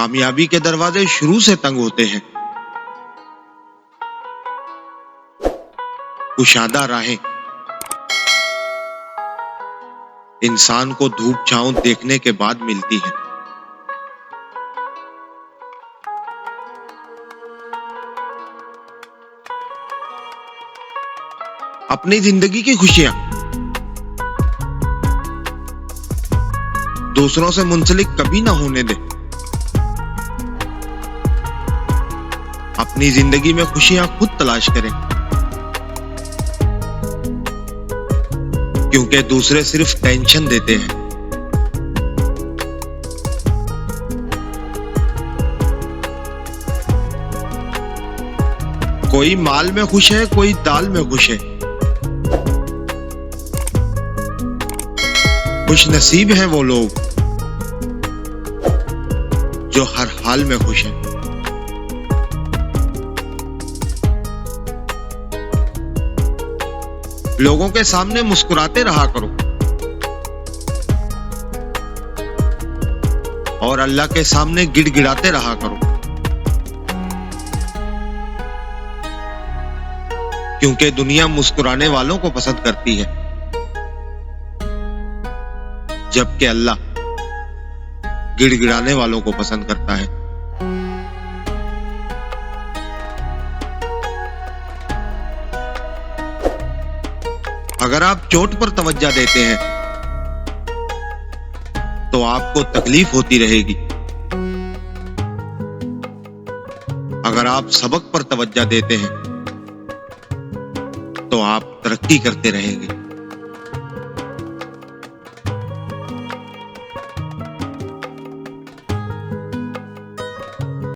کامیابی کے دروازے شروع سے تنگ ہوتے ہیں. کشادہ راہیں انسان کو دھوپ چھاؤں دیکھنے کے بعد ملتی ہیں. اپنی زندگی کی خوشیاں دوسروں سے منسلک کبھی نہ ہونے دے. اپنی زندگی میں خوشیاں خود تلاش کریں، کیونکہ دوسرے صرف ٹینشن دیتے ہیں. کوئی مال میں خوش ہے، کوئی دال میں خوش ہے. خوش نصیب ہیں وہ لوگ جو ہر حال میں خوش ہیں. لوگوں کے سامنے مسکراتے رہا کرو اور اللہ کے سامنے گڑ گڑاتے رہا کرو، کیونکہ دنیا مسکرانے والوں کو پسند کرتی ہے، جبکہ اللہ گڑ گڑانے والوں کو پسند کرتا ہے. اگر آپ چوٹ پر توجہ دیتے ہیں تو آپ کو تکلیف ہوتی رہے گی. اگر آپ سبق پر توجہ دیتے ہیں تو آپ ترقی کرتے رہیں گے.